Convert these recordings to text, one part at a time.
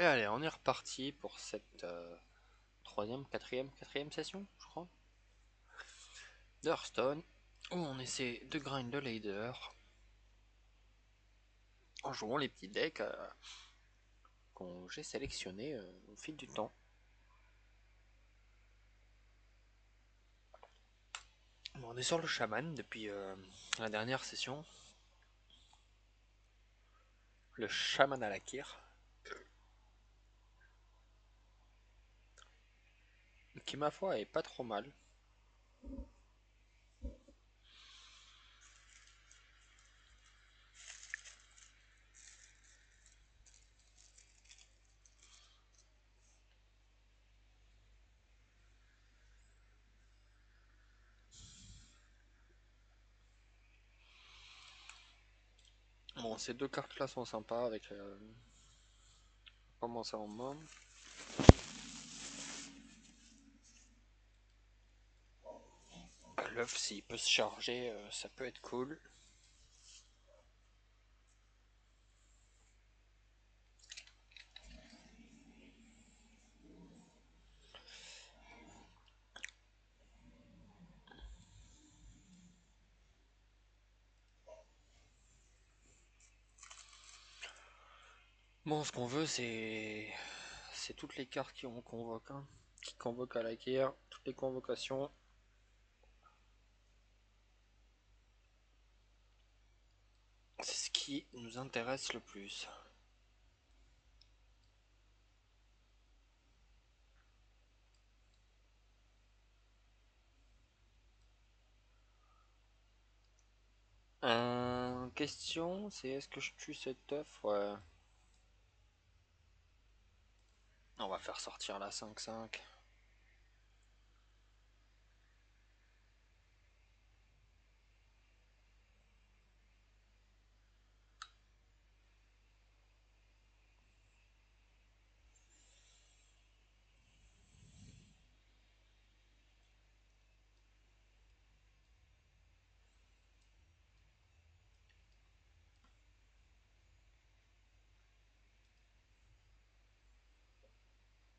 Et allez, on est reparti pour cette troisième, quatrième session, je crois, de Hearthstone, où on essaie de grind le ladder en jouant les petits decks que j'ai sélectionnés au fil du temps. Bon, on est sur le chaman depuis la dernière session, le chaman à la kir, qui ma foi est pas trop mal. Bon, ces deux cartes là sont sympas avec commencer en main. L'œuf, s'il peut se charger, ça peut être cool. Bon, ce qu'on veut, c'est toutes les cartes qui ont convoque, hein, qui convoquent à la guerre, toutes les convocations. C'est ce qui nous intéresse le plus. Question, c'est est-ce que je tue cet œuf? Ouais. On va faire sortir la 5-5.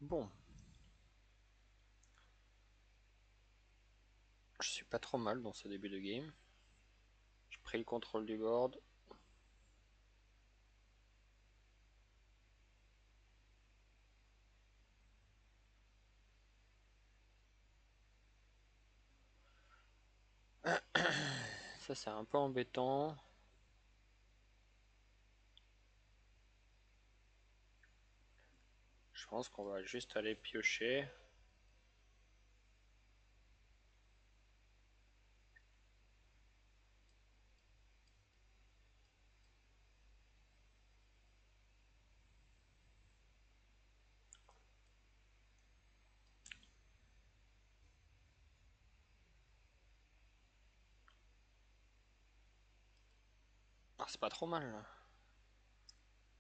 Bon, je suis pas trop mal dans ce début de game. J'ai pris le contrôle du board. Ça c'est un peu embêtant. Je pense qu'on va juste aller piocher. Ah, c'est pas trop mal là.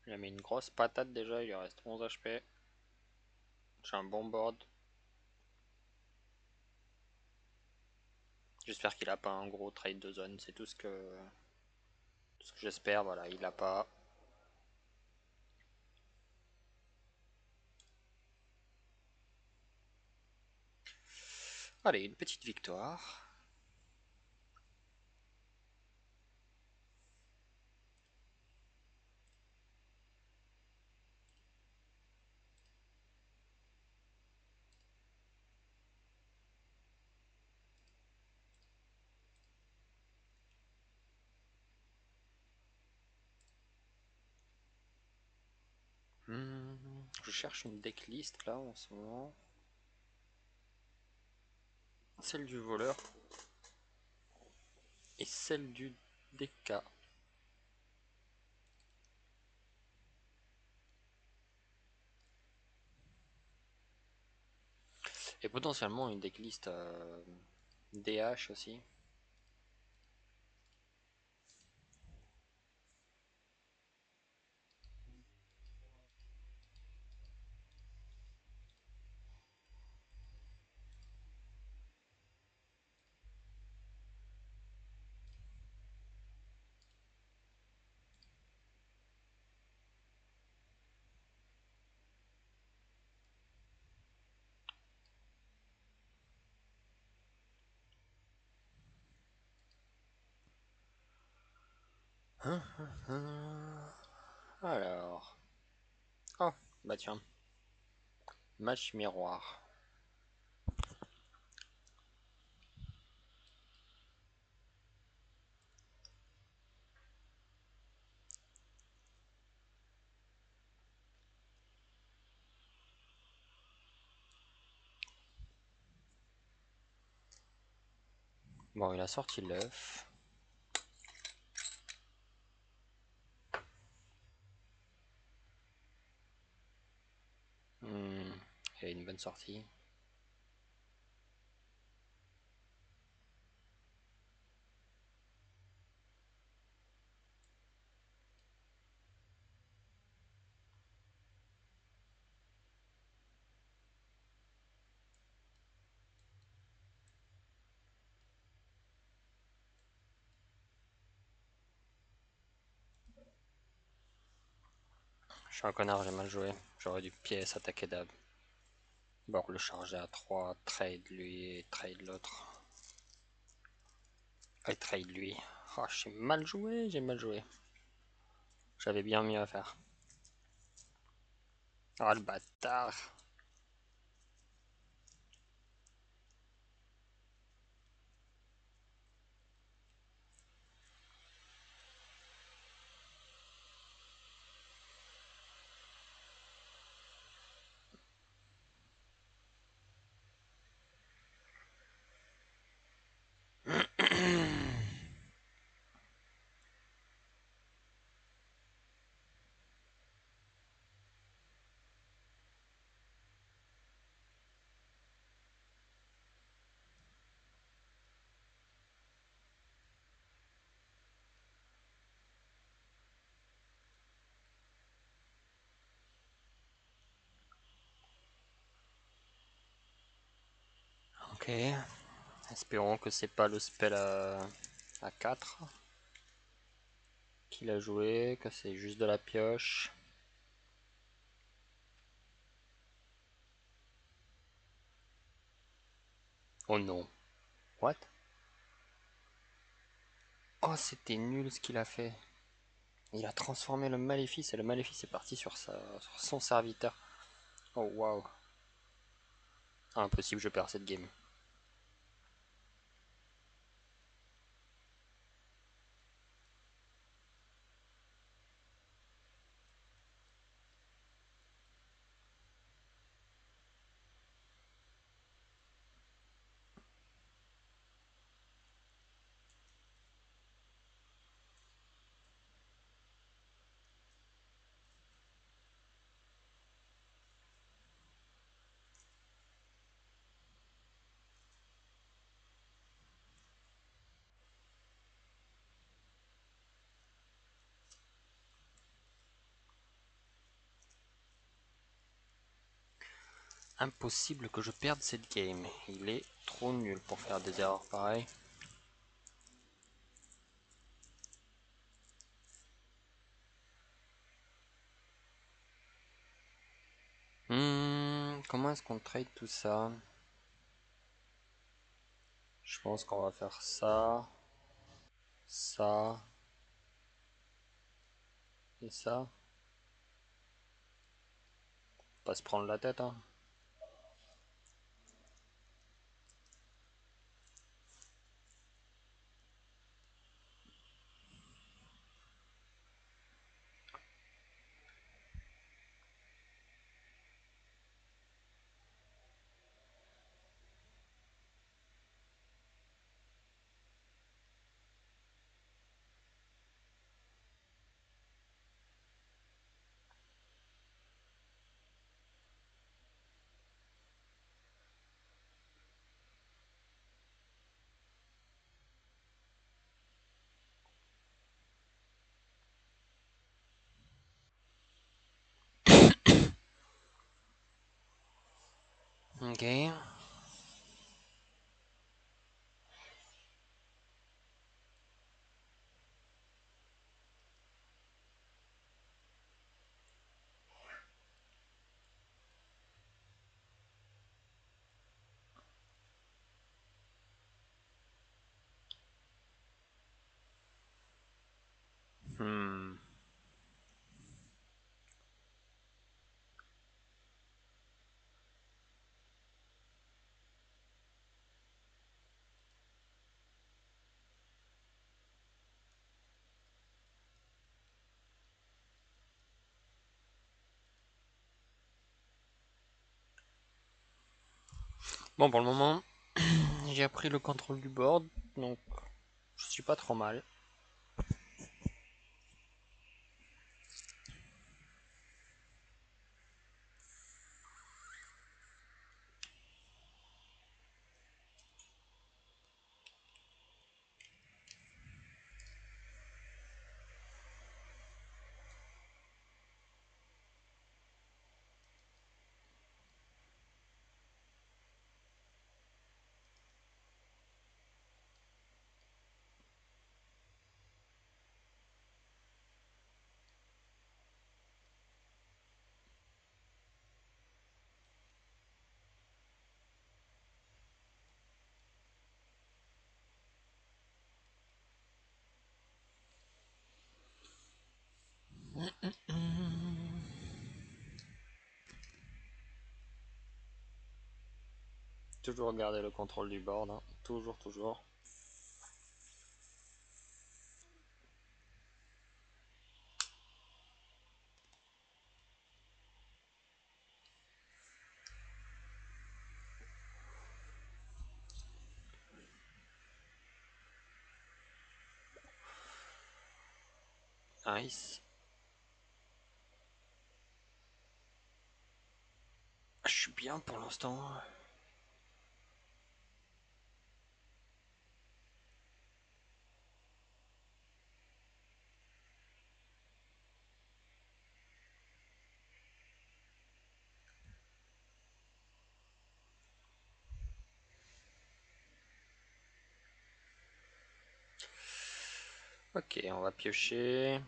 Il a mis une grosse patate déjà, il lui reste 11 HP. J'ai un bon board. J'espère qu'il a pas un gros trade de zone, c'est tout ce que j'espère. Voilà, il a pas. Allez, une petite victoire. Je cherche une decklist là en ce moment. Celle du voleur et celle du DK. Et potentiellement une decklist DH aussi. Hein, Alors. Oh, bah tiens. Match miroir. Bon, il a sorti l'œuf. Il a une bonne sortie. Je suis un connard, j'ai mal joué. J'aurais dû pièce attaquer d'ab. Bon, le charger à 3, trade lui et trade l'autre. Et trade lui. Oh, j'ai mal joué, j'ai mal joué. J'avais bien mieux à faire. Ah, le bâtard. Ok. Espérons que c'est pas le spell à 4 qu'il a joué, que c'est juste de la pioche. Oh non. What? Oh, c'était nul ce qu'il a fait. Il a transformé le maléfice et le maléfice est parti sur son serviteur. Oh waouh. Impossible, je perds cette game. Impossible que je perde cette game. Il est trop nul pour faire des erreurs pareilles. Comment est-ce qu'on trade tout ça? Je pense qu'on va faire ça, ça et ça. Pas se prendre la tête, hein. Ok. Bon, pour le moment, j'ai appris le contrôle du board, donc je suis pas trop mal. Toujours garder le contrôle du board, hein. Toujours, toujours. Nice. Je suis bien pour l'instant. Ok, on va piocher.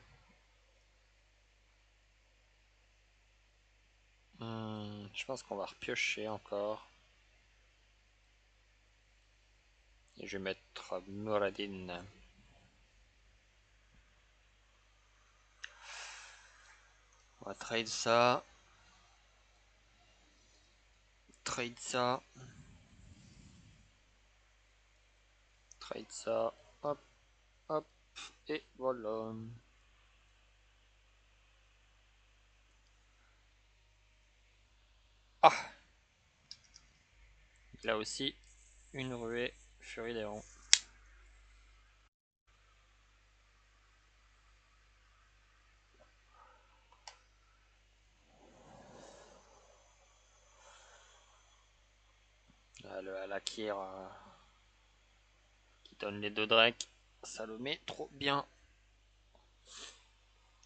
Je pense qu'on va repiocher encore. Et je vais mettre Muradin. On va trade ça. Trade ça. Trade ça. Hop, hop. Et voilà. Ah, là aussi, une ruée. Furie des rangs. Là, le Alakir qui donne les deux drakes. Ça le met trop bien.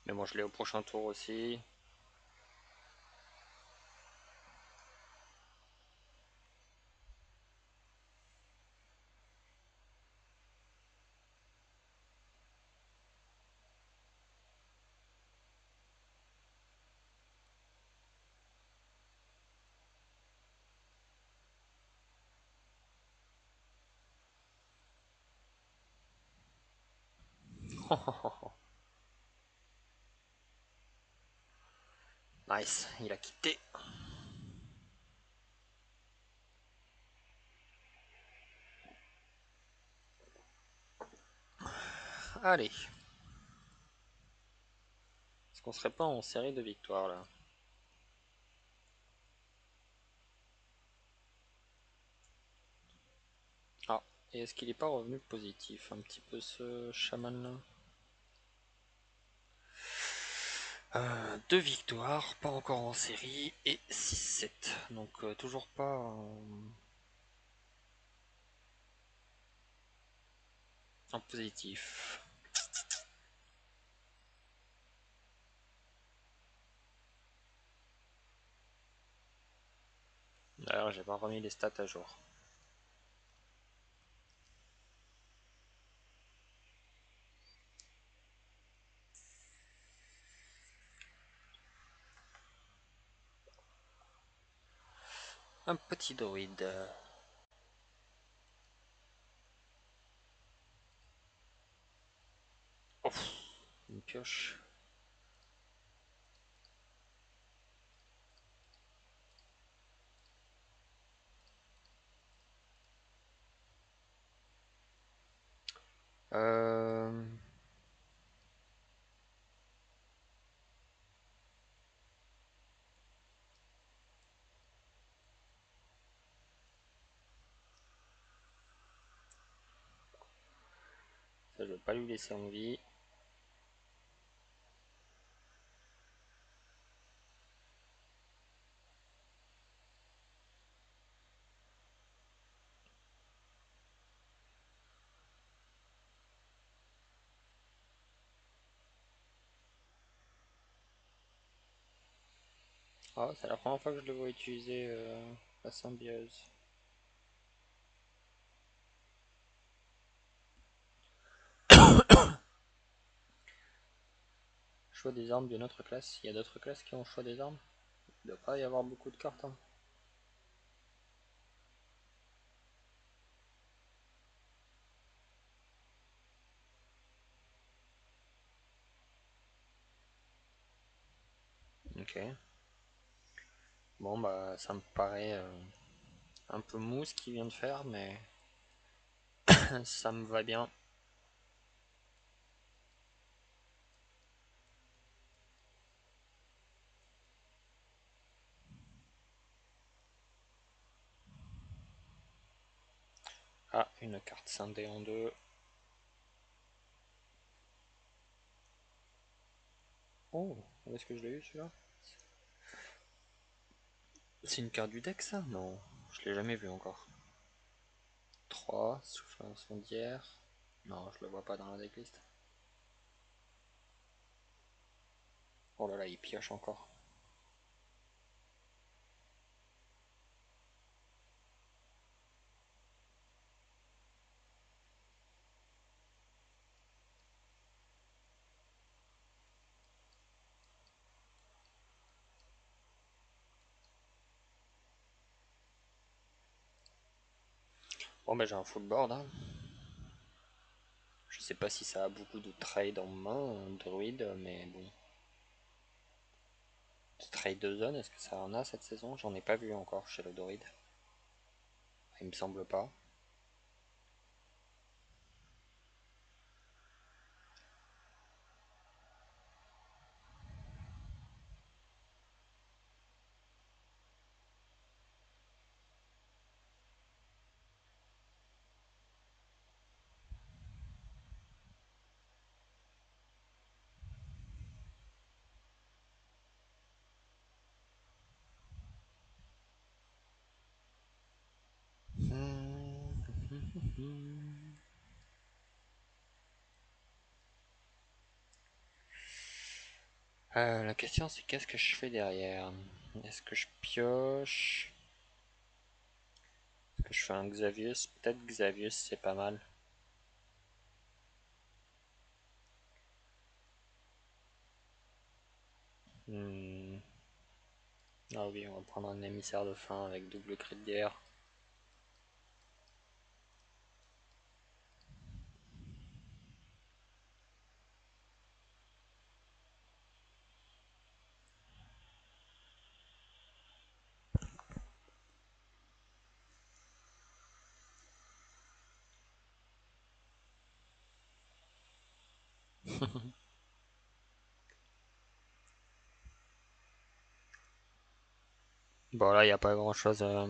Mais bon, je l'ai au prochain tour aussi. Nice, il a quitté. Allez. Est-ce qu'on serait pas en série de victoires là? Ah, et est-ce qu'il n'est pas revenu positif un petit peu ce chaman là? Deux victoires, pas encore en série, et 6-7. Donc toujours pas en positif. D'ailleurs, j'ai pas remis les stats à jour. Un petit druide. Oh, une pioche. Euh... veux pas lui laisser en vie. Oh, c'est la première fois que je le vois utiliser la symbiose. Choix des armes d'une autre classe. Il y a d'autres classes qui ont choix des armes. Il ne doit pas y avoir beaucoup de cartes. Hein. Ok. Bon bah ça me paraît un peu mou ce qu'il vient de faire, mais ça me va bien. Ah, une carte scindée en deux. Oh, où est-ce que je l'ai eu celui-là? C'est une carte du deck ça? Non, je l'ai jamais vu encore. 3, souffle incendiaire. Non, je le vois pas dans la decklist. Oh là là, il pioche encore. Bon bah j'ai un full board. Hein. Je sais pas si ça a beaucoup de trade en main, un druide, mais bon. Trade de zone, est-ce que ça en a cette saison? J'en ai pas vu encore chez le druide. Il me semble pas. La question c'est qu'est-ce que je fais derrière? Est-ce que je pioche? Est-ce que je fais un Xavius? Peut-être Xavius c'est pas mal. Hmm. Ah oui, on va prendre un émissaire de fin avec double cri de guerre. Bon là il n'y a pas grand chose à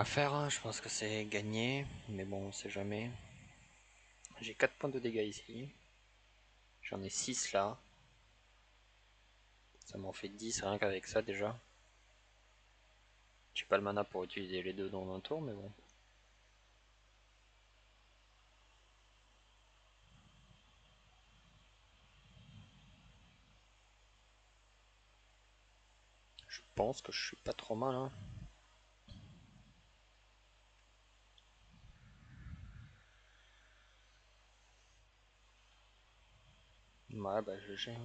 faire, hein. Je pense que c'est gagné, mais bon on sait jamais. J'ai 4 points de dégâts ici, j'en ai 6 là, ça m'en fait 10 rien qu'avec ça déjà. J'ai pas le mana pour utiliser les deux dans un tour, mais bon. Je pense que je suis pas trop mal. Hein. Ouais, bah GG.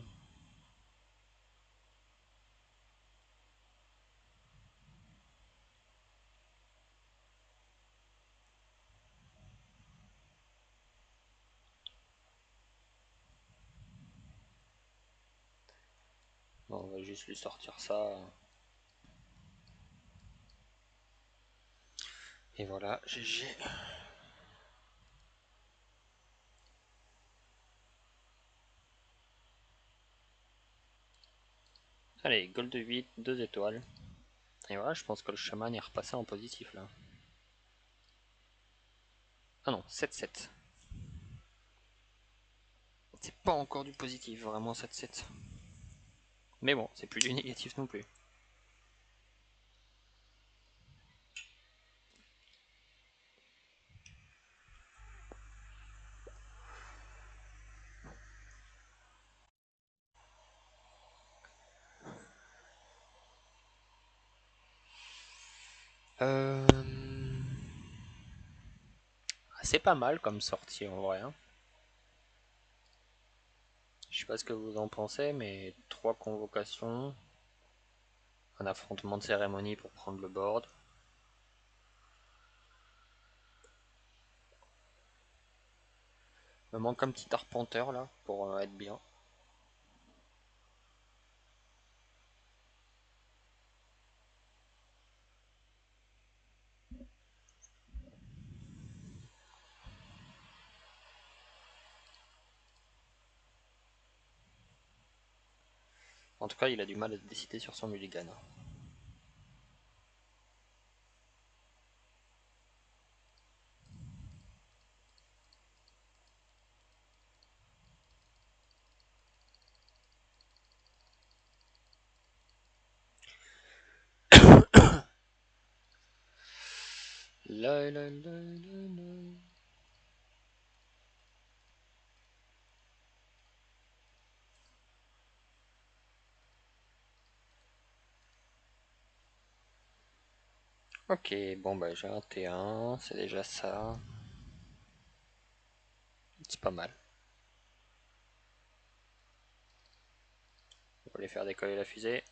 Bon, on va juste lui sortir ça. Et voilà, GG. Allez, gold 8, 2 étoiles. Et voilà, je pense que le chaman est repassé en positif là. Ah non, 7-7. C'est pas encore du positif, vraiment 7-7. Mais bon, c'est plus du négatif non plus. Euh... C'est pas mal comme sortie en vrai, hein. Je sais pas ce que vous en pensez, mais 3 convocations, un affrontement de cérémonie pour prendre le board. Me manque un petit arpenteur là pour être bien. En tout cas, il a du mal à décider sur son mulligan. La, la, la, la. Ok, bon bah j'ai un T1, c'est déjà ça. C'est pas mal. On va aller faire décoller la fusée.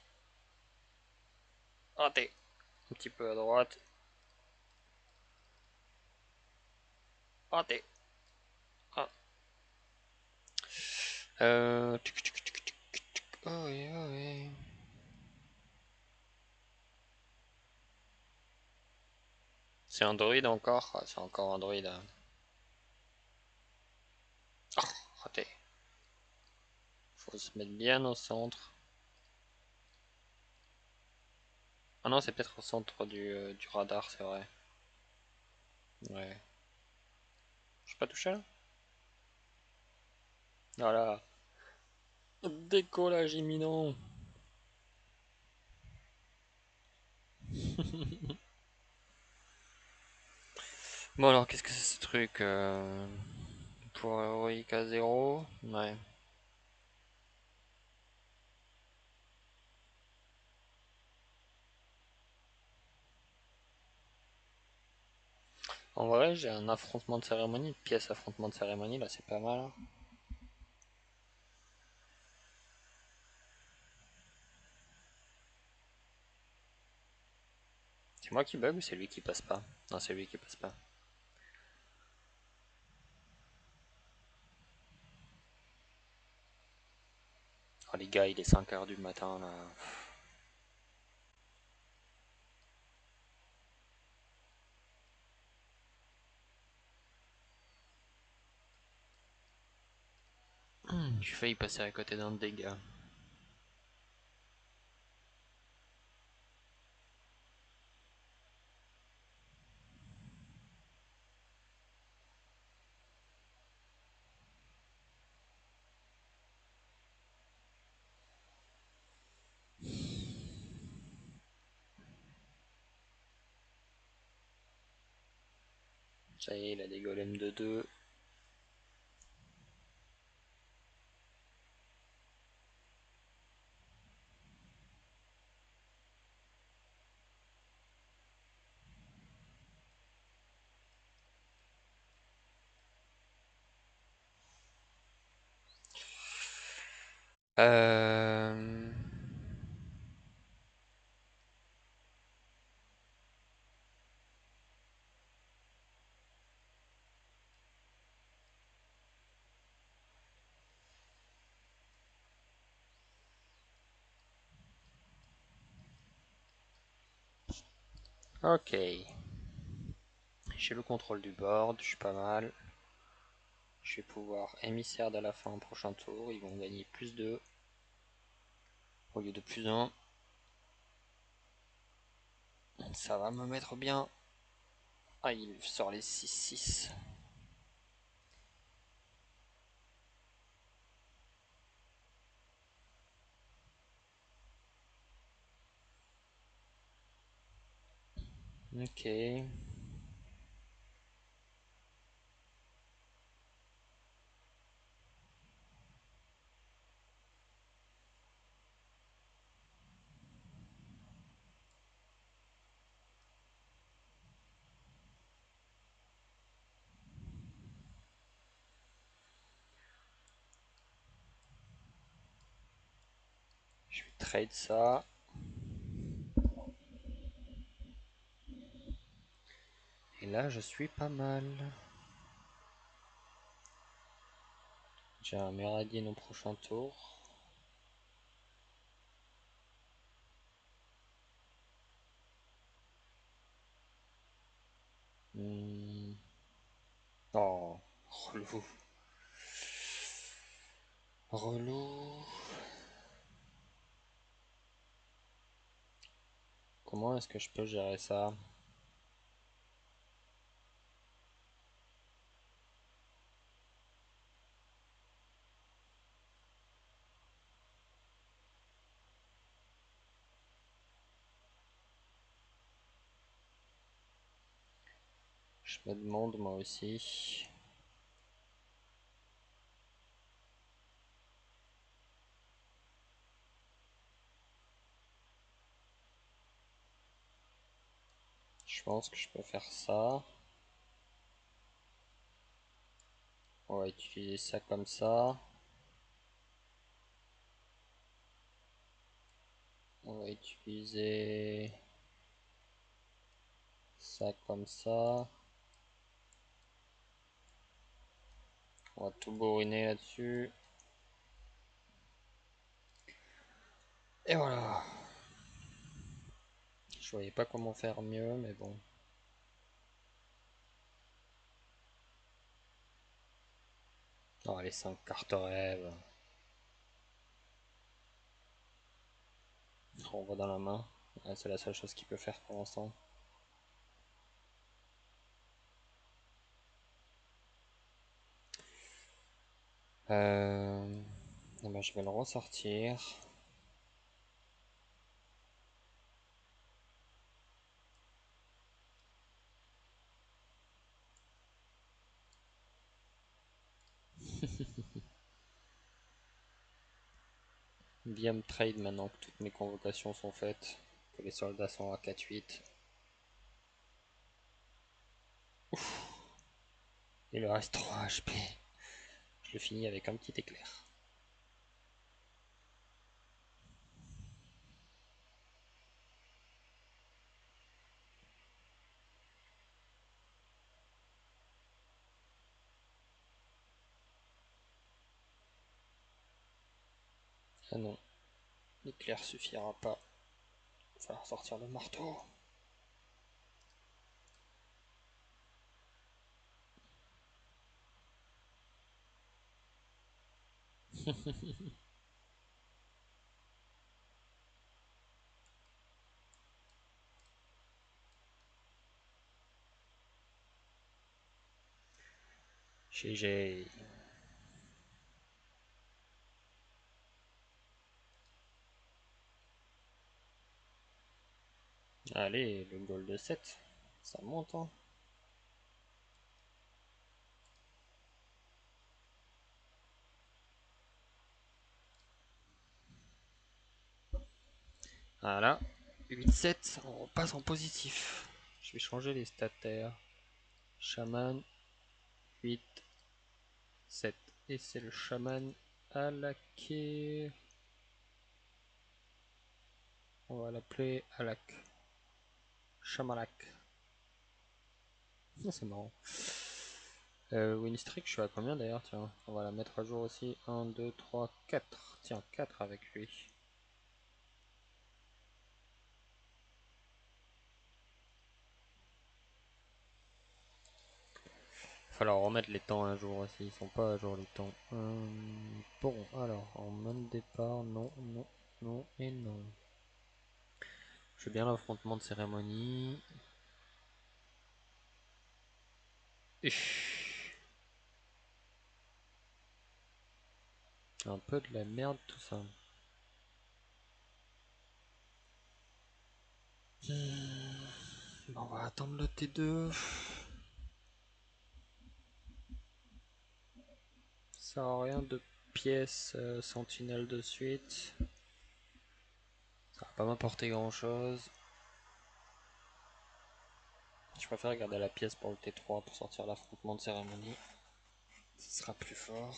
Raté. Un petit peu à droite. Raté. Ah. Oh oui, oh oui. C'est Android encore? Ah, c'est encore Android, hein. Ah, raté. Faut se mettre bien au centre. Ah non, c'est peut-être au centre du radar, c'est vrai. Ouais. Je suis pas touché là? Voilà. Décollage imminent. Bon alors, qu'est-ce que c'est ce truc pour héroïque à 0? Ouais. En vrai, j'ai un affrontement de cérémonie, une pièce affrontement de cérémonie, là, c'est pas mal, hein. C'est moi qui bug ou c'est lui qui passe pas? Non, c'est lui qui passe pas. Oh les gars, il est 5 h du matin, là. J'ai failli passer à côté d'un dégât. Ça y est, il a des golems de 2. Euh... Ok. J'ai le contrôle du board, je suis pas mal. Je vais pouvoir émissaire de la fin au prochain tour. Ils vont gagner plus 2 au lieu de plus 1. Ça va me mettre bien. Ah, il sort les 6-6. Ok. Je vais trade ça. Et là, je suis pas mal. J'ai un Méradine au prochain tour. Oh, relou. Relou. Comment est-ce que je peux gérer ça? Je me demande moi aussi. Je pense que je peux faire ça. On va utiliser ça comme ça. On va utiliser ça comme ça. On va tout bourriner là-dessus. Et voilà. Je voyais pas comment faire mieux, mais bon. Oh, les 5 cartes rêves. On va dans la main. Ouais, c'est la seule chose qu'il peut faire pour l'instant. Eh ben, je vais le ressortir. VM trade maintenant que toutes mes convocations sont faites. Que les soldats sont à 4-8. Il lui reste 3 HP. Je le finis avec un petit éclair. Ah non, l'éclair suffira pas. Il va falloir sortir le marteau. GG. Allez, le goal de 7. Ça monte, hein. Voilà. 8-7, on repasse en positif. Je vais changer les stataires. Chaman, 8, 7. Et c'est le chaman à la quai. On va l'appeler Alak. Chamalak. C'est marrant. Winstreak, je suis à combien d'ailleurs? Tiens, on va la mettre à jour aussi. 1, 2, 3, 4. Tiens, 4 avec lui. Falloir remettre les temps à jour aussi, ils sont pas à jour les temps. Bon, alors, en mode départ, non, non, non et non. Je veux bien l'affrontement de cérémonie. Un peu de la merde tout ça. On va attendre le T2. Ça sert à rien de pièces sentinelle de suite. Ça va pas m'apporter grand chose. Je préfère garder la pièce pour le T3 pour sortir l'affrontement de cérémonie. Ce sera plus fort.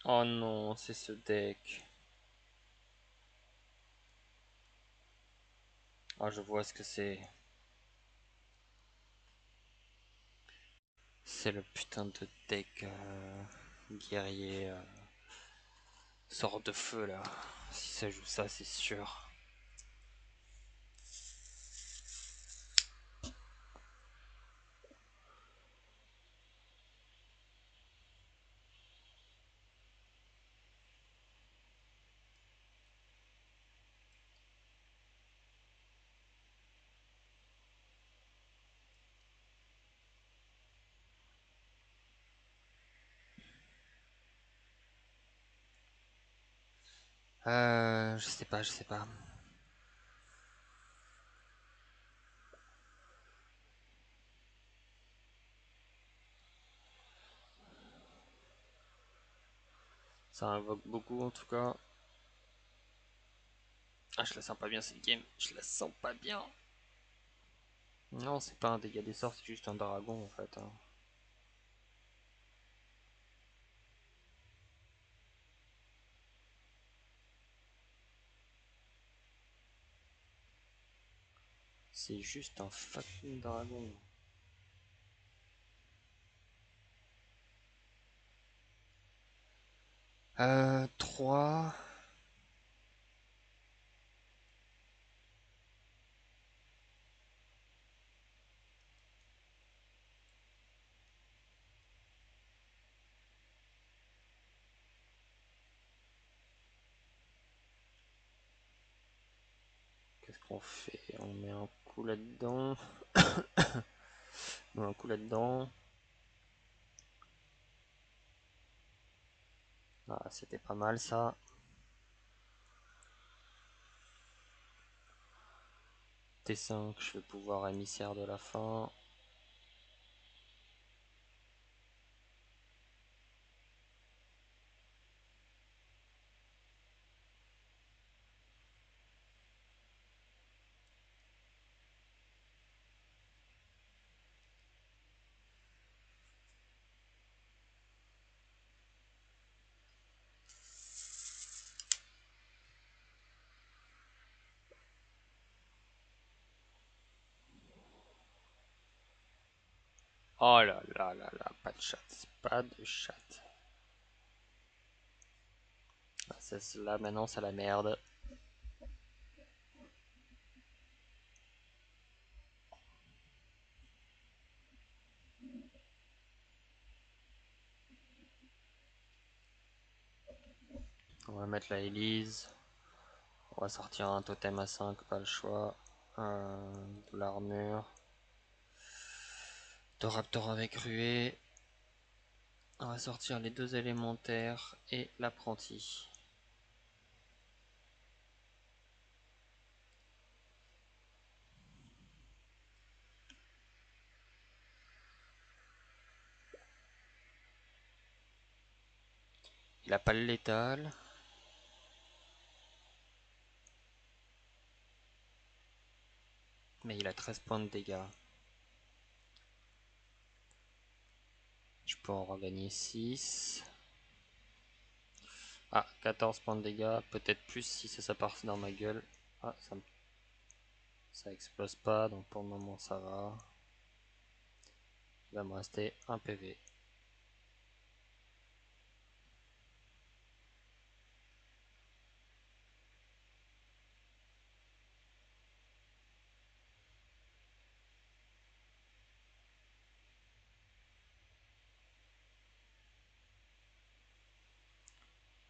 Oh non, c'est ce deck. Ah, je vois ce que c'est. C'est le putain de deck guerrier sort de feu là. Si ça joue ça, c'est sûr. Je sais pas, je sais pas. Ça invoque beaucoup en tout cas. Ah, je la sens pas bien cette game. Je la sens pas bien. Non, c'est pas un dégât des sorts, c'est juste un dragon en fait, hein. C'est juste un fucking dragon. 3. Qu'est-ce qu'on fait? On met un coup là-dedans. On met un coup là-dedans. Ah, c'était pas mal ça. T5, je vais pouvoir émissaire de la fin. Oh là là là là, pas de chat, pas de chat. Ah, là maintenant c'est la merde. On va mettre la Elise. On va sortir un totem à 5, pas le choix. De l'armure. De Raptor avec ruée. On va sortir les deux élémentaires et l'apprenti. Il a pas le létal. Mais il a 13 points de dégâts. Je peux en regagner 6. Ah, 14 points de dégâts. Peut-être plus si ça part dans ma gueule. Ah, ça explose pas, donc pour le moment ça va. Il va me rester un PV.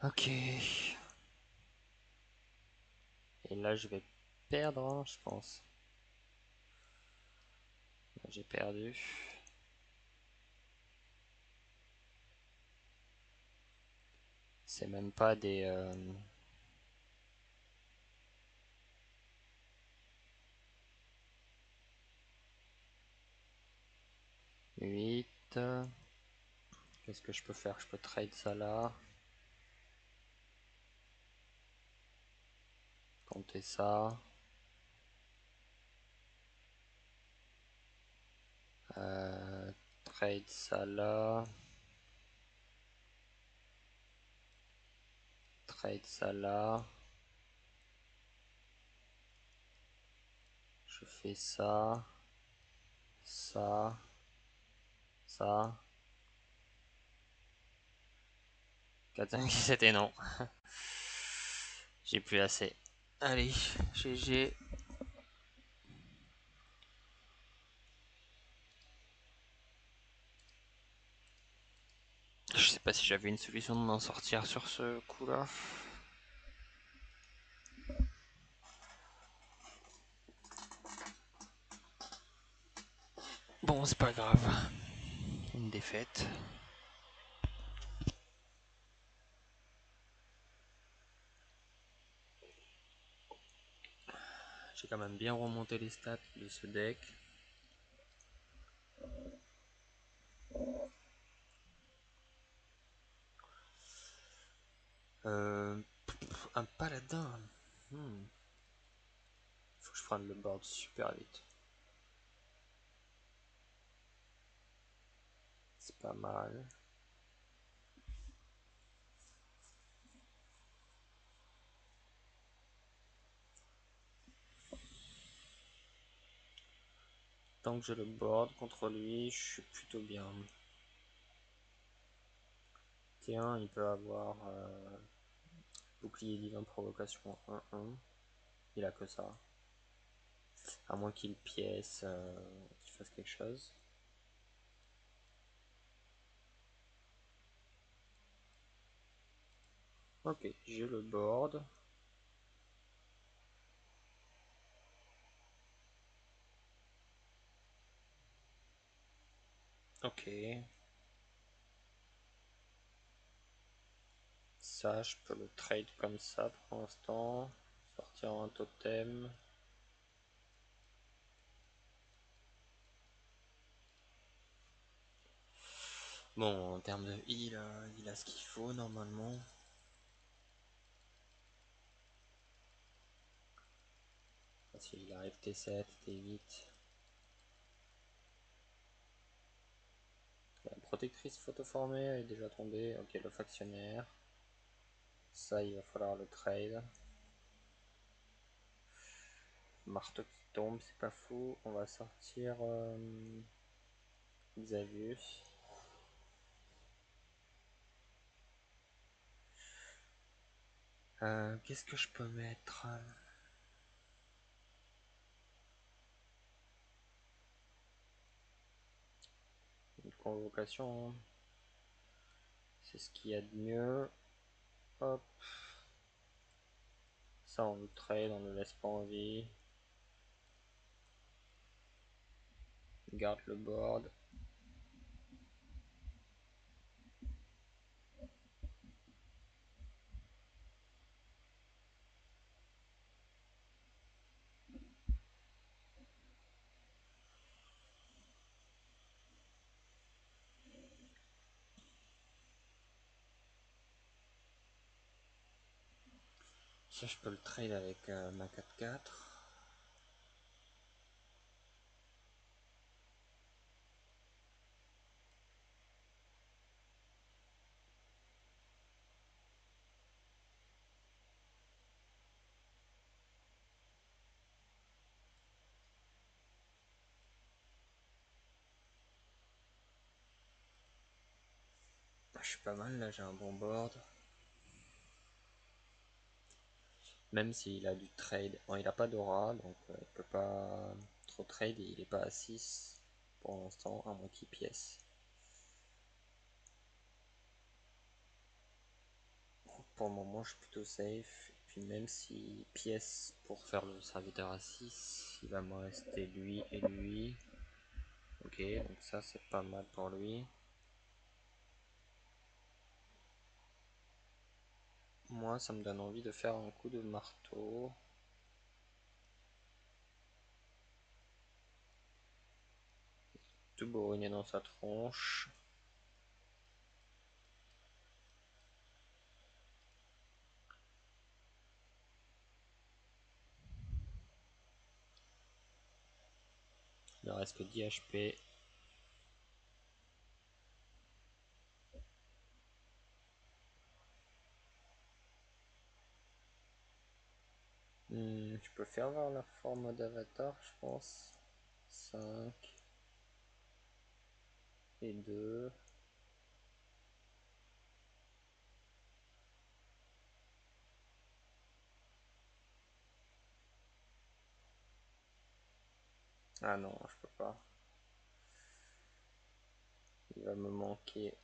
Ok. Et Et là, je vais perdre, hein, je pense. J'ai perdu. C'est même pas des... 8. Qu'est-ce que je peux faire? Je peux trade ça là. Compter ça. Trade ça là. Trade ça là. Je fais ça. Ça. Ça. 4, 5, 6, 7 et non. J'ai plus assez. Allez, GG. Je sais pas si j'avais une solution de m'en sortir sur ce coup-là. Bon, c'est pas grave. Une défaite. J'ai quand même bien remonté les stats de ce deck. Un paladin. Faut que je prenne le board super vite. C'est pas mal. Tant que j'ai le board contre lui, je suis plutôt bien. T1, il peut avoir bouclier divin provocation 1-1. Il a que ça. À moins qu'il pièce, qu'il fasse quelque chose. Ok, j'ai le board. Ok. Ça, je peux le trade comme ça pour l'instant. Sortir un totem. Bon, en termes de heal, il a ce qu'il faut normalement. S'il arrive T7, T8. La protectrice photoformée elle est déjà tombée. Ok, le factionnaire. Ça, il va falloir le trade. Marteau qui tombe, c'est pas fou. On va sortir Xavius. Qu'est-ce que je peux mettre? Une convocation. Hein. C'est ce qu'il y a de mieux. Hop. Ça, on le trade, on le laisse pas en vie. Garde le board. Ça, je peux le trade avec ma 4-4. Je suis pas mal là, j'ai un bon board. Même s'il a du trade. Bon, il a pas d'aura, donc il peut pas trop trade et il est pas à 6 pour l'instant, à moins qu'il pièce. Pour le moment, je suis plutôt safe. Et puis même si pièce pour faire le serviteur à 6, il va me rester lui et lui. Ok, donc ça c'est pas mal pour lui. Moi ça me donne envie de faire un coup de marteau. Tout bourriner dans sa tronche. Il ne reste que 10 HP. Je peux faire voir la forme d'avatar, je pense. 5 et 2. Ah non, je peux pas. Il va me manquer.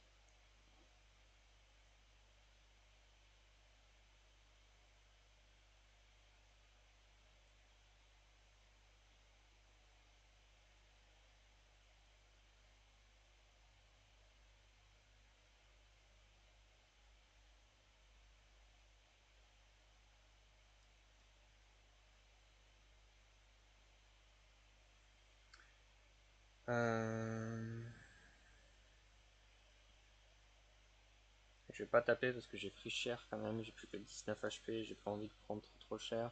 Je vais pas taper parce que j'ai pris cher quand même. J'ai plus que 19 HP. J'ai pas envie de prendre trop cher.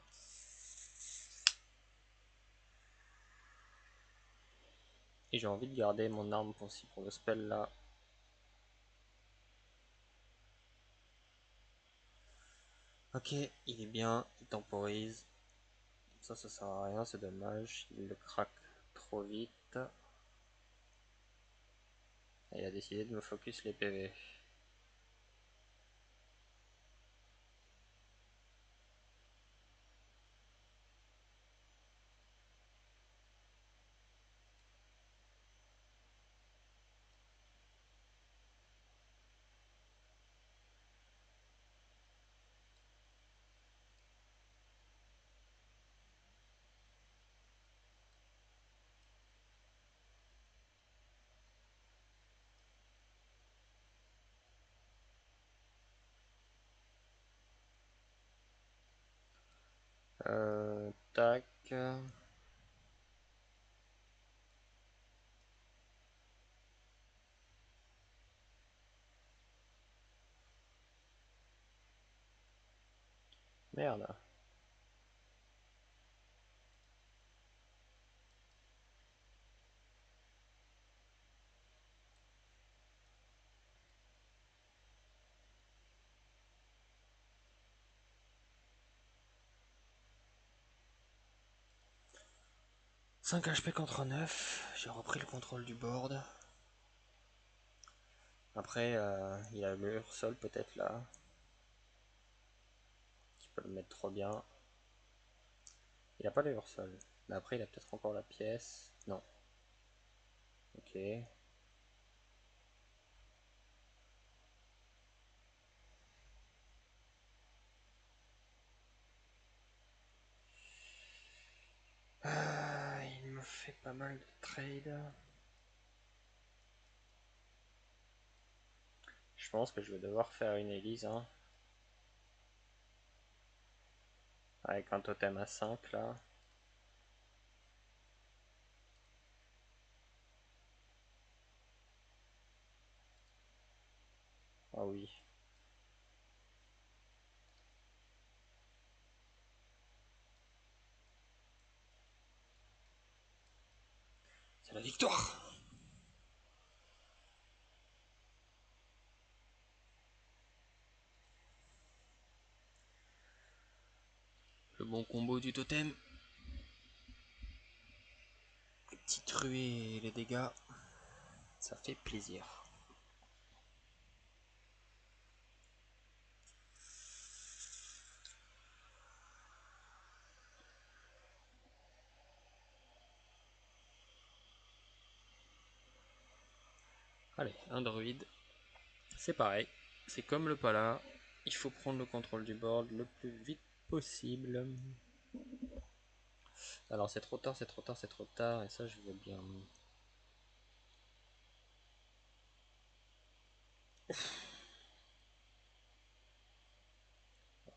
Et j'ai envie de garder mon arme pour le spell là. Ok, il est bien. Il temporise. Ça sert à rien. C'est dommage. Il le craque trop vite. Et il a décidé de me focus les PV. Tac. Merde. 5 HP contre 9. J'ai repris le contrôle du board. Après, il a le Ursol peut-être là. Qui peut le mettre trop bien. Il a pas le Ursol. Mais après, il a peut-être encore la pièce. Non. Ok. Il me fait pas mal de trades. Je pense que je vais devoir faire une Elise. Hein. Avec un totem à 5 là. Ah oui. C'est la victoire. Le bon combo du totem. Les petites ruées et les dégâts. Ça fait plaisir. Allez, un druide. C'est pareil. C'est comme le pala. Il faut prendre le contrôle du board le plus vite possible. Alors c'est trop tard, c'est trop tard, c'est trop tard, et ça je veux bien.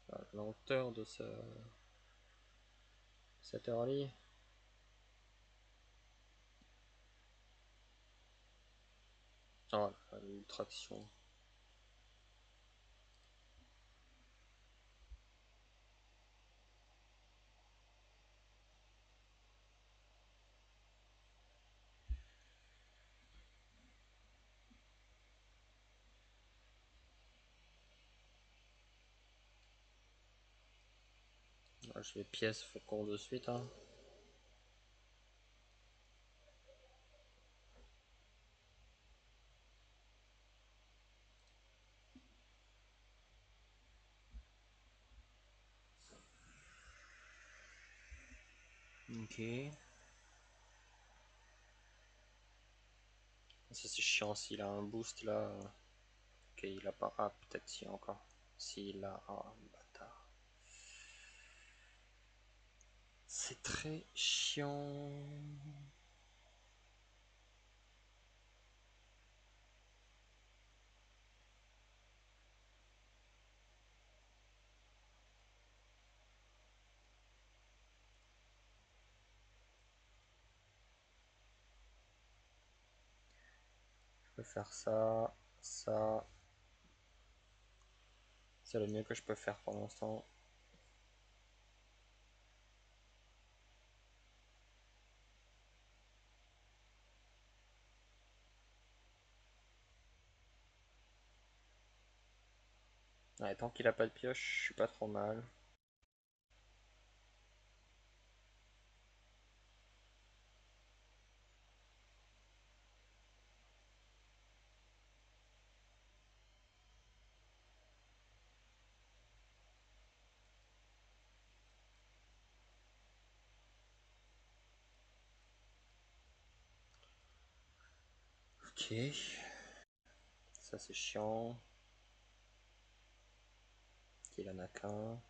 La lenteur de cette early. Oh, l'ultraction. Je vais pièce faucon de suite. Hein. Ok. Ça c'est chiant s'il a un boost là. Ok, il a pas. Ah, peut-être si encore. S'il a. Ah, bâtard. C'est très chiant. Je peux faire ça, ça. C'est le mieux que je peux faire pour l'instant. Ouais, tant qu'il a pas de pioche, je suis pas trop mal. Ok. Ça c'est chiant. Il en a qu'un.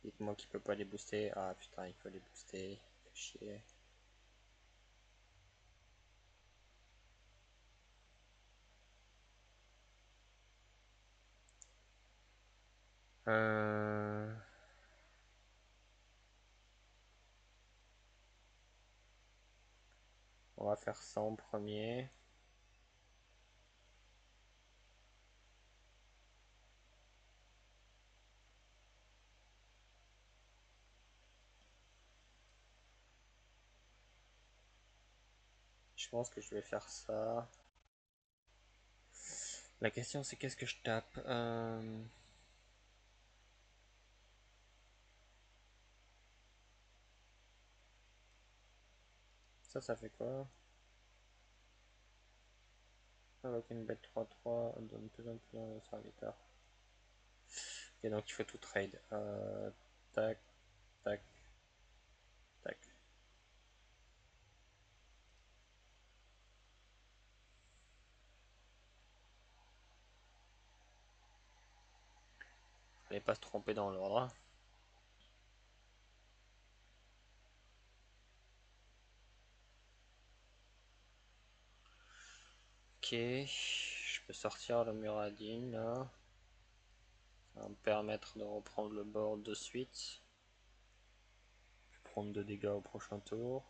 Dites-moi qu'il peut pas les booster. Ah putain, il peut les booster. Fait chier. Euh... On va faire ça en premier. Je pense que je vais faire ça. La question c'est qu'est-ce que je tape ça fait quoi? Avec une bête 3-3, on donne plus en plus dans le serviteur. Et donc il faut tout trade. Tac, tac, tac. Fallait pas se tromper dans l'ordre. Ok, je peux sortir le Muradin là. Ça va me permettre de reprendre le board de suite. Prendre 2 dégâts au prochain tour.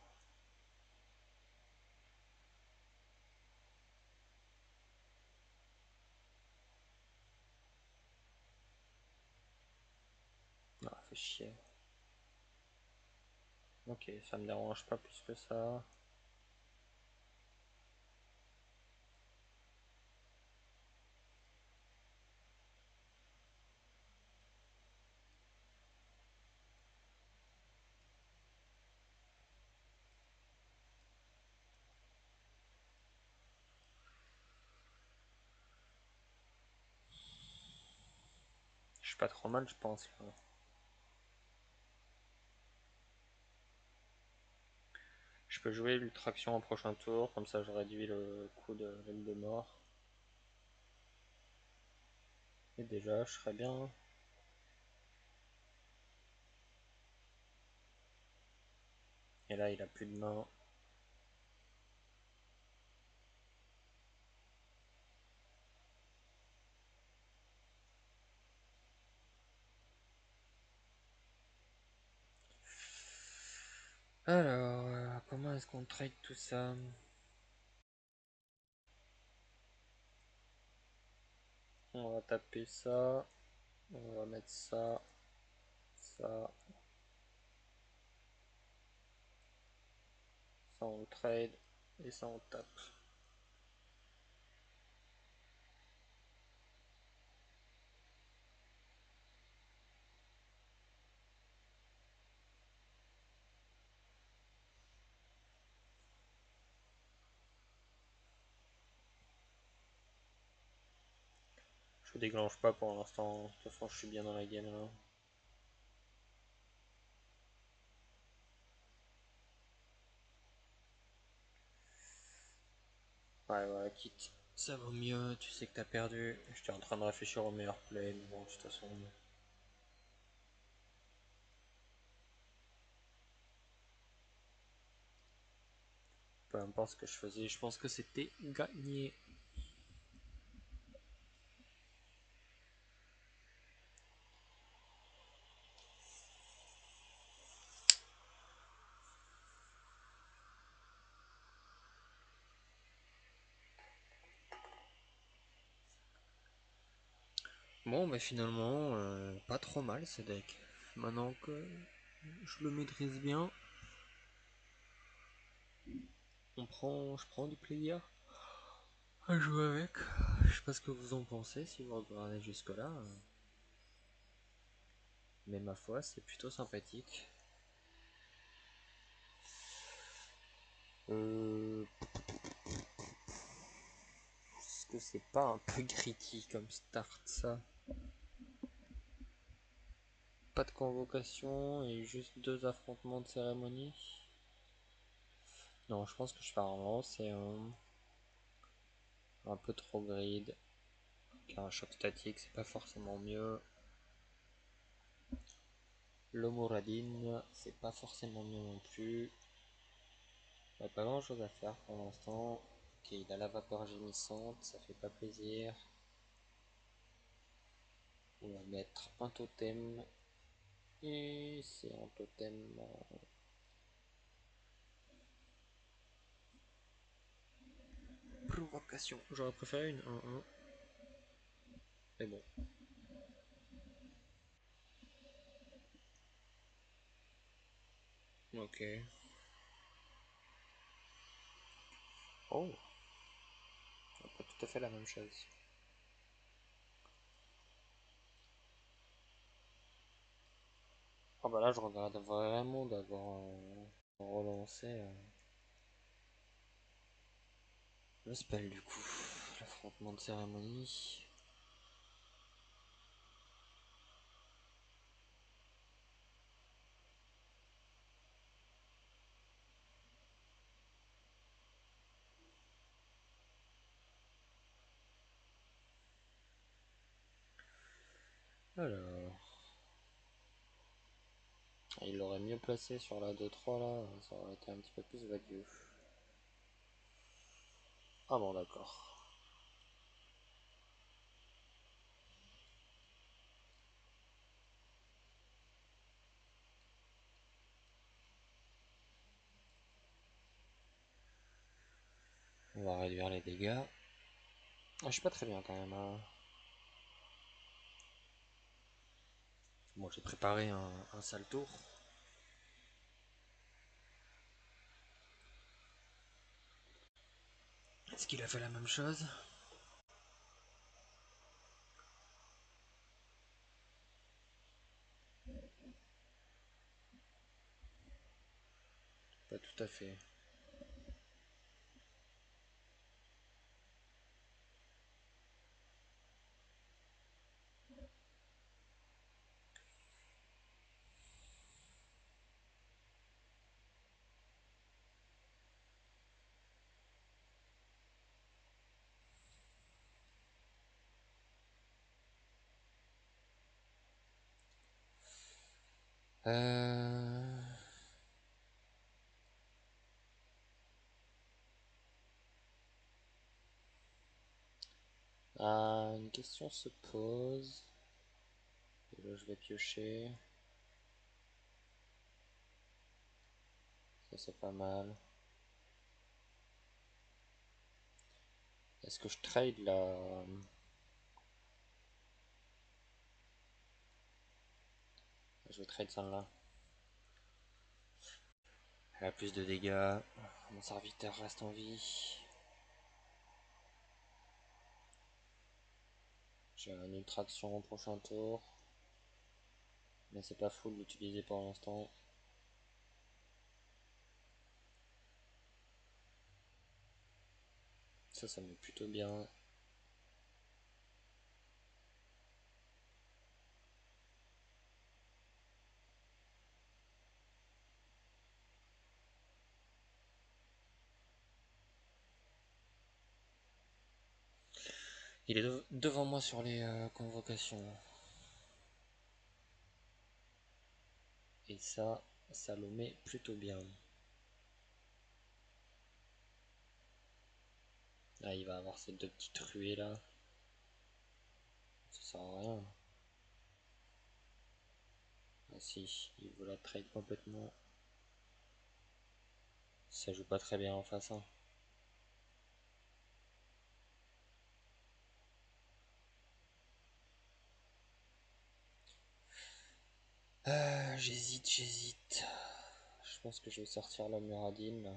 Ah, fait chier. Ok, ça me dérange pas plus que ça. Je suis pas trop mal, je pense là. Je Je peux jouer l'ultraction en prochain tour, comme ça je réduis le coût de l'aile de mort. Et déjà, je serais bien. Et là, il a plus de main. Alors, comment est-ce qu'on trade tout ça? On va taper ça. On va mettre ça. Ça. Ça on trade. Et ça on tape. Je déclenche pas pour l'instant. De toute façon, je suis bien dans la game là. Ouais, voilà, quitte. Ça vaut mieux, tu sais que t'as perdu. J'étais en train de réfléchir au meilleur play, mais bon, de toute façon. Peu importe ce que je faisais, je pense que c'était gagné. Bon, mais finalement, pas trop mal ce deck. Maintenant que je le maîtrise bien, je prends du plaisir à jouer avec. Je sais pas ce que vous en pensez si vous regardez jusque là, mais ma foi, c'est plutôt sympathique. Est-ce que c'est pas un peu gritty comme start ça? Pas de convocation et juste deux affrontements de cérémonie. Non, je pense que je vais relancer un peu trop grid. Car un choc statique, c'est pas forcément mieux. L'Omoradine, c'est pas forcément mieux non plus. Il n'y a pas grand chose à faire pour l'instant. Ok, il a la vapeur gémissante, ça fait pas plaisir. On va mettre un totem. Et c'est un totem. Provocation. J'aurais préféré une 1-1. Mais bon. Ok. Oh, pas tout à fait la même chose. Ah bah là, je regrette vraiment d'avoir relancé le spell du coup. L'affrontement de cérémonie. Alors, il l'aurait mieux placé sur la 2-3 là, ça aurait été un petit peu plus value. Ah bon, d'accord. On va réduire les dégâts. Ah, je suis pas très bien quand même, hein. Bon, j'ai préparé un sale tour. Est-ce qu'il a fait la même chose? Pas tout à fait. Euh... une question se pose. Et là, je vais piocher. Ça, c'est pas mal. Est-ce que je trade là? Je vais trade celle-là. Elle a plus de dégâts. Mon serviteur reste en vie. J'ai un ultraction au prochain tour. Mais c'est pas full d'utiliser pour l'instant. Ça me met plutôt bien. Il est devant moi sur les convocations. Et ça le met plutôt bien. Ah, il va avoir ces deux petites ruées là. Ça sert à rien. Ah si, il veut la trade complètement. Ça joue pas très bien en face, hein. J'hésite. Je pense que je vais sortir la Muradin là.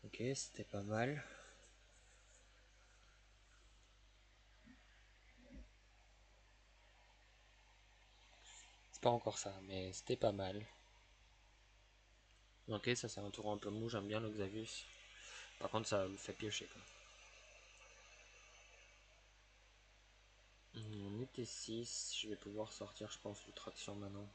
Ok, c'était pas mal. C'est pas encore ça, mais c'était pas mal. Ok, ça c'est un tour un peu mou, j'aime bien l'Oxavius. Par contre, ça me fait piocher quoi. On était 6, je vais pouvoir sortir, je pense, du traction maintenant.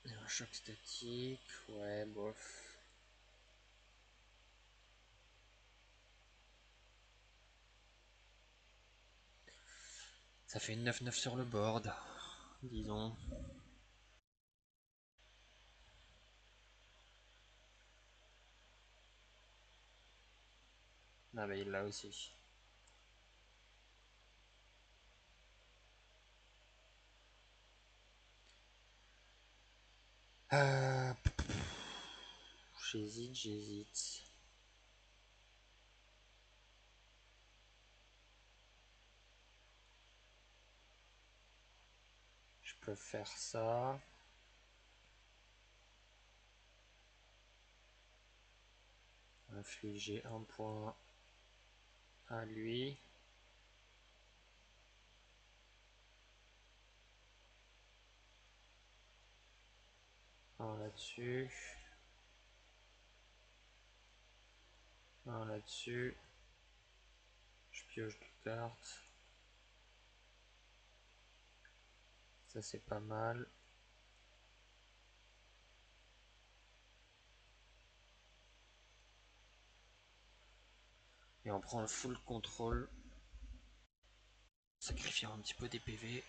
Un choc statique, ouais, bof. Ça fait une 9-9 sur le board, disons. Ah bah il l'a aussi. Euh, j'hésite. Je peux faire ça. Infliger un point à lui. Un là-dessus. Un là-dessus. Je pioche deux cartes. Ça c'est pas mal. Et on prend le full contrôle. Sacrifiant un petit peu des PV.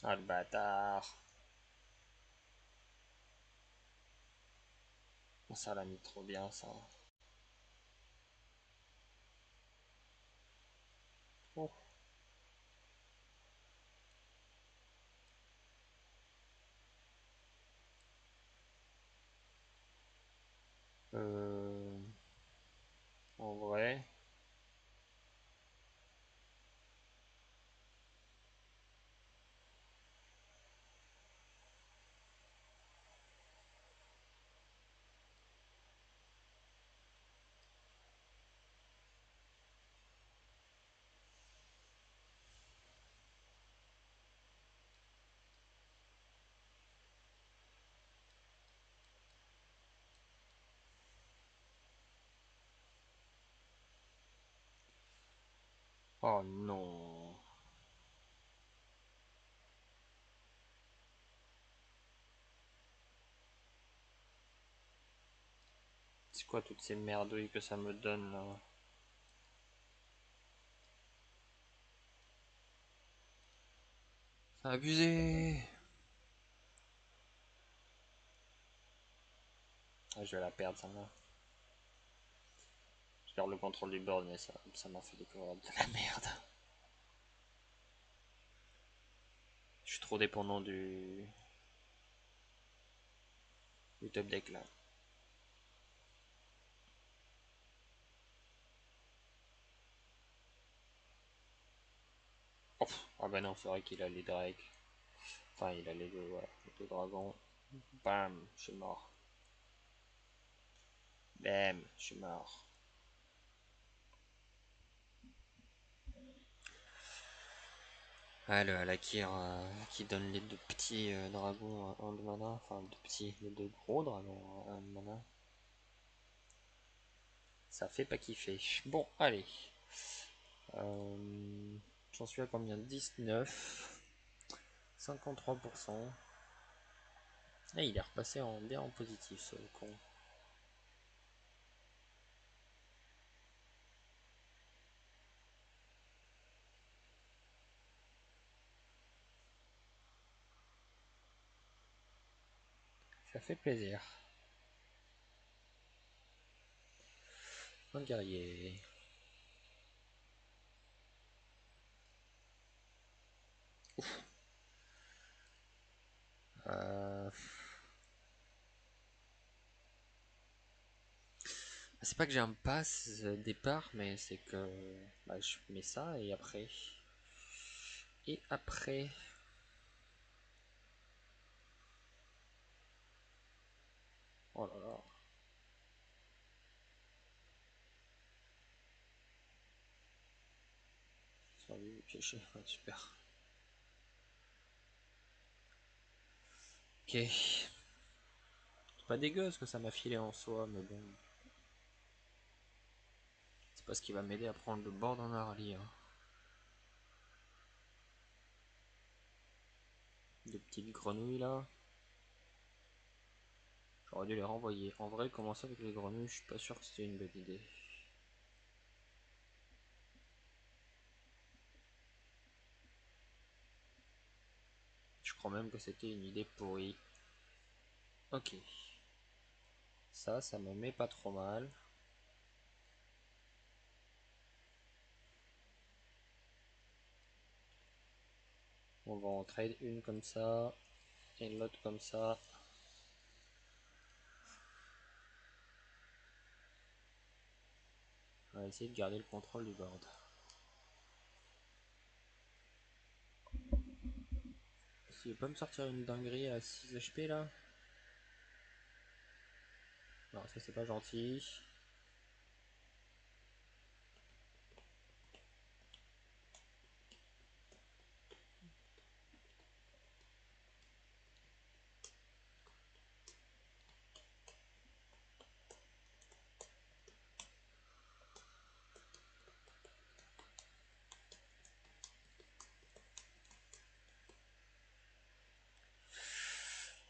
Ah le bâtard. Ça l'a mis trop bien ça. Oh. Euh, en vrai. Oh non. C'est quoi toutes ces merdouilles que ça me donne là? C'est abusé. Ah, je vais la perdre celle-là. Je garde le contrôle du board, mais ça m'a fait découvrir de la merde. Je suis trop dépendant du top deck là. Oh, ah bah non, c'est vrai qu'il a les drakes. Enfin, il a les deux, ouais, les deux dragons. Bam, je suis mort. Bam, je suis mort. Ah, le Alakir qui donne les deux petits dragons à 1 de mana. Enfin, deux petits, les deux gros dragons à 1 de mana. Ça fait pas kiffer. Bon, allez. Euh, J'en suis à combien? 19. 53%. Et il est repassé bien en positif, ce con. Ça fait plaisir. Un guerrier. Euh, C'est pas que j'ai un pass départ, mais c'est que bah, je mets ça et après. Et après. Oh là là. Ça va lui piocher. Ouais, super. Ok. C'est pas dégueu ce que ça m'a filé en soi, mais bon. C'est pas ce qui va m'aider à prendre le board en early. Hein. Des petites grenouilles là. J'aurais dû les renvoyer. En vrai, commencer avec les grenouilles, je suis pas sûr que c'était une bonne idée. Je crois même que c'était une idée pourrie. Ok. Ça me met pas trop mal. On va en trade une comme ça. Et l'autre comme ça. On va essayer de garder le contrôle du board. S'il peut me sortir une dinguerie à 6 HP là. Non, ça c'est pas gentil.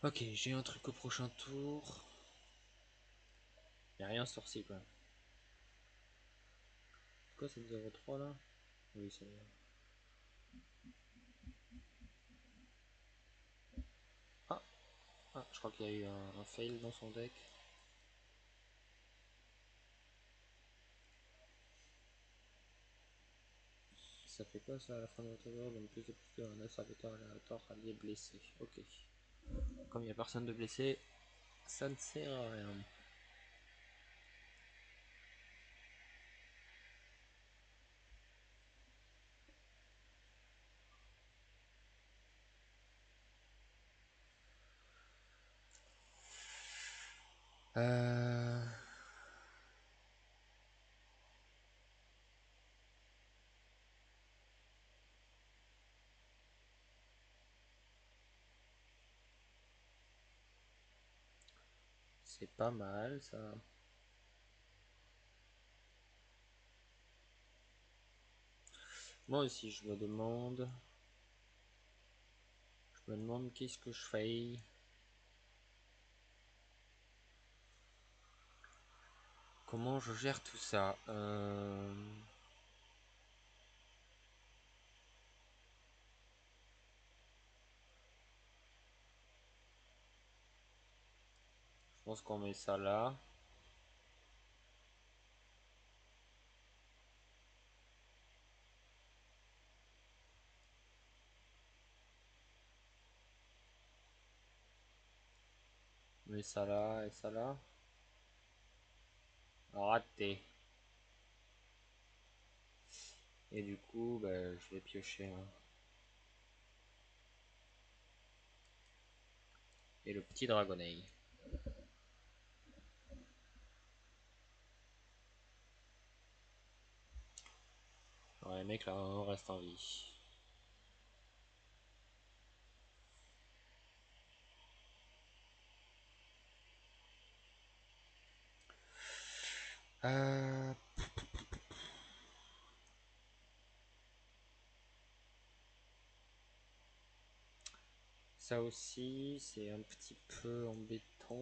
Ok, j'ai un truc au prochain tour. Y'a rien sorcier quoi. Quoi cette 0-3 là? Oui, c'est vrai. Ah, ah, je crois qu'il y a eu un fail dans son deck. Ça fait quoi ça à la fin de votre tour? Donc plus de un serviteur aléatoire allié blessé. Ok. Comme il n'y a personne de blessé, ça ne sert à rien. Euh... C'est pas mal ça. Moi aussi, je me demande qu'est-ce que je fais. Comment je gère tout ça? Je pense qu'on met ça là. On met ça là et ça là. Raté. Et du coup, bah, je vais piocher un. Et le petit dragonnet. Ouais, les mecs là, on reste en vie. Euh, Ça aussi, c'est un petit peu embêtant.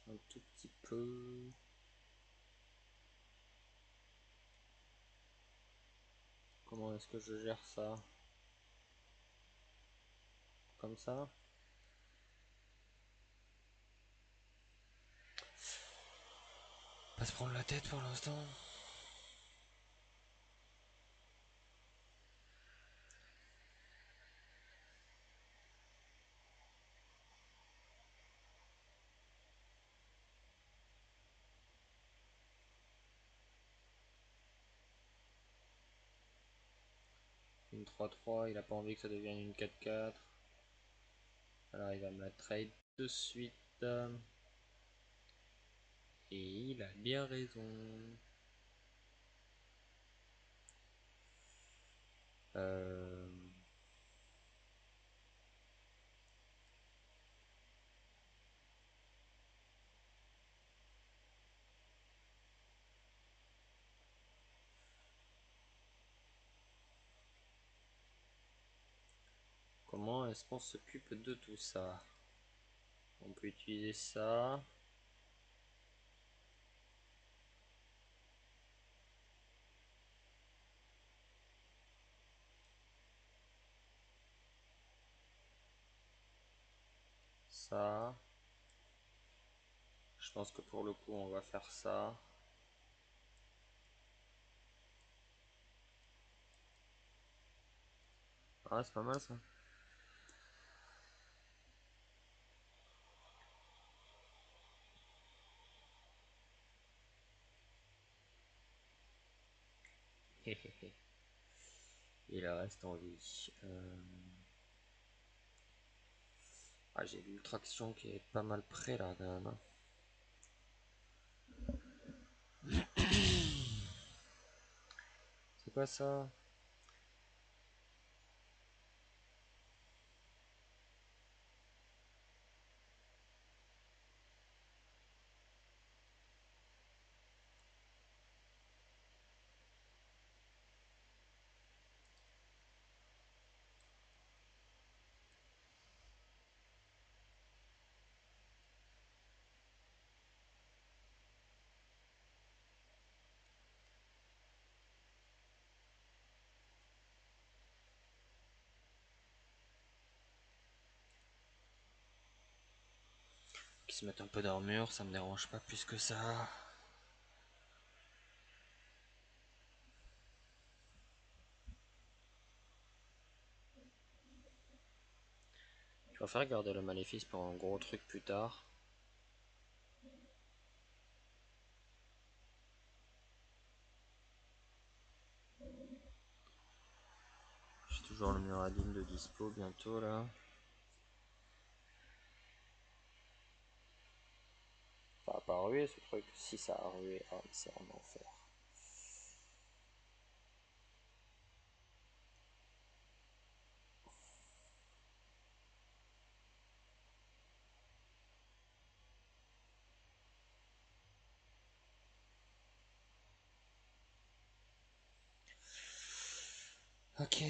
Un tout petit peu. Comment est-ce que je gère ça? Comme ça? Pas se prendre la tête pour l'instant. Une 3-3, il a pas envie que ça devienne une 4-4. Alors il va me la trade de suite. Et il a bien raison. Euh... Comment est-ce qu'on s'occupe de tout ça? On peut utiliser ça. Ça. Je pense que pour le coup, on va faire ça. Ah, c'est pas mal ça. Il reste en vie. Ah, j'ai l'ultraction qui est pas mal près là quand même, hein. C'est quoi ça? Qui se mettent un peu d'armure, ça me dérange pas plus que ça. Je préfère garder le maléfice pour un gros truc plus tard. J'ai toujours le Muradin de dispo bientôt là. Ça a pas rué ce truc. Si ça a rué, ah c'est un enfer. Ok.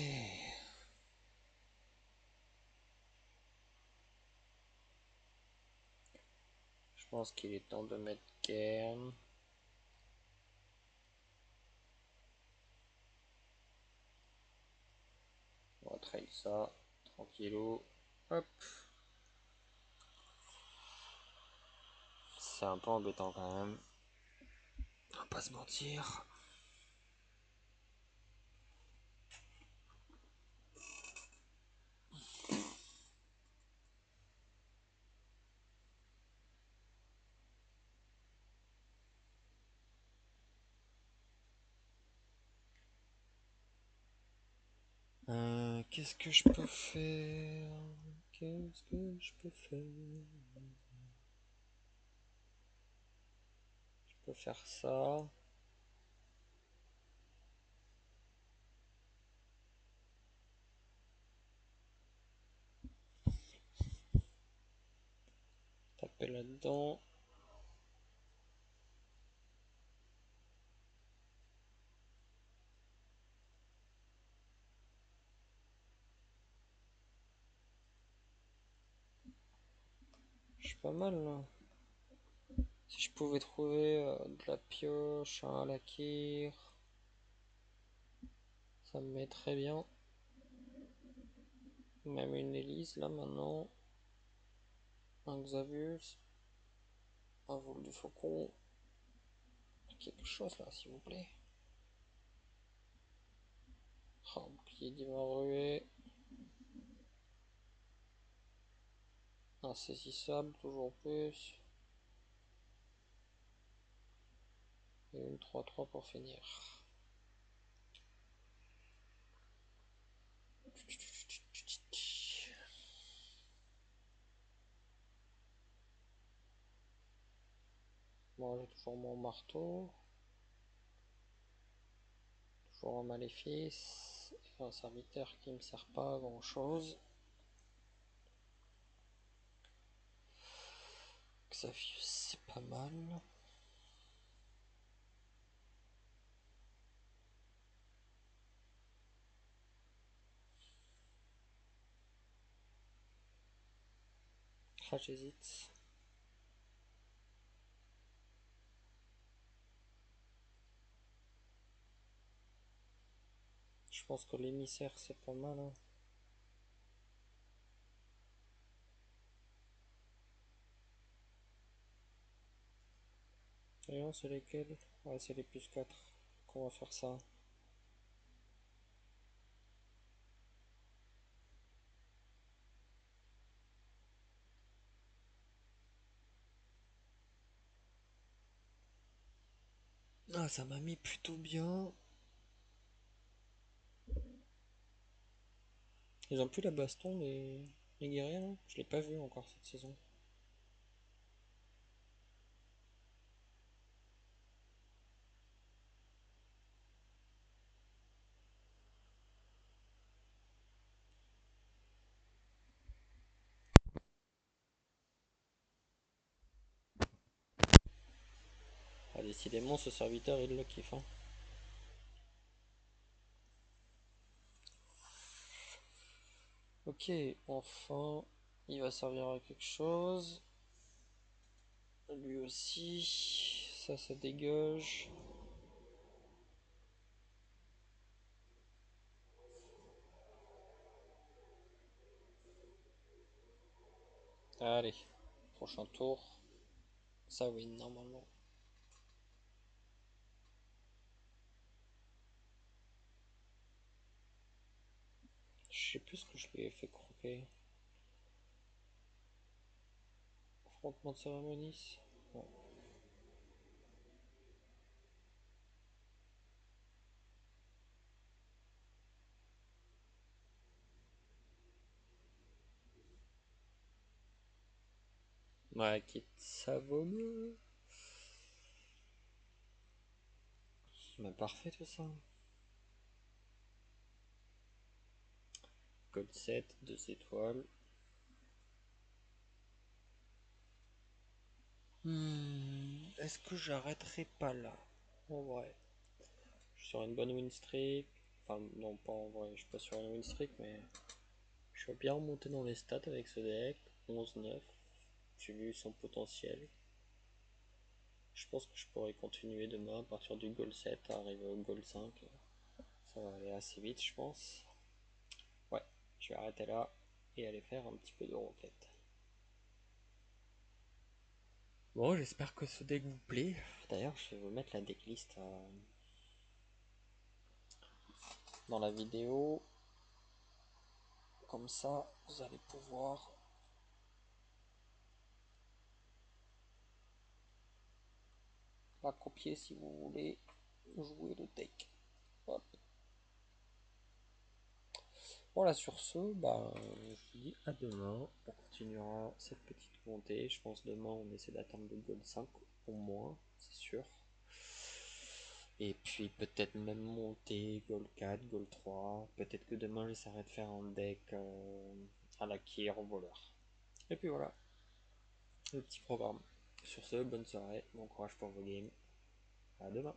Je pense qu'il est temps de mettre Cairn. On va trail ça. Tranquillou. Hop. C'est un peu embêtant quand même. On va pas se mentir. Qu'est-ce que je peux faire? Qu'est-ce que je peux faire? Je peux faire ça. Taper là-dedans. Je suis pas mal là. Si je pouvais trouver de la pioche, un lakir, ça me met très bien. Même une hélice là maintenant. Un Xavus. Un vol du faucon. Quelque chose là s'il vous plaît. Oh, bouclier divin rué. Insaisissable, toujours plus. Et une 3-3 pour finir. Moi j'ai toujours mon marteau. Toujours un maléfice. Et un serviteur qui me sert pas à grand chose. Xavius c'est pas mal. Ah j'hésite. Je pense que l'émissaire c'est pas mal. Hein. Et non, c'est lesquels? Ouais, c'est les plus 4. Qu'on va faire ça. Ah, ça m'a mis plutôt bien. Ils ont plus la baston, les guerriers, là. Je l'ai pas vu encore cette saison. Ah, décidément, ce serviteur, il le kiffe. Hein. Ok, enfin, il va servir à quelque chose. Lui aussi. Ça dégage. Allez, prochain tour. Ça win normalement. Je sais plus ce que je lui ai fait croquer. Affrontement de cérémonie. Ouais. Ouais, quitte, ça vaut mieux. Mais parfait tout ça. Code 7, 2 étoiles. Est-ce que j'arrêterai pas là? En vrai. Je suis sur une bonne win streak. Enfin, non, pas en vrai, je suis pas sur une win streak, mais je suis bien remonté dans les stats avec ce deck. 11-9, j'ai vu son potentiel. Je pense que je pourrais continuer demain à partir du goal 7 à arriver au goal 5. Ça va aller assez vite, je pense. Ouais, je vais arrêter là et aller faire un petit peu de roquette. Bon, j'espère que ce deck vous plaît. D'ailleurs, je vais vous mettre la decklist dans la vidéo. Comme ça, vous allez pouvoir la copier si vous voulez jouer le deck. Hop. Voilà, sur ce, bah, je vous dis à demain. On continuera cette petite montée. Je pense demain, on essaie d'atteindre le goal 5 au moins, c'est sûr. Et puis peut-être même monter goal 4, goal 3. Peut-être que demain, j'essaierai de faire un deck à la kier au voleur. Et puis voilà, le petit programme. Sur ce, bonne soirée, bon courage pour vos games. À demain.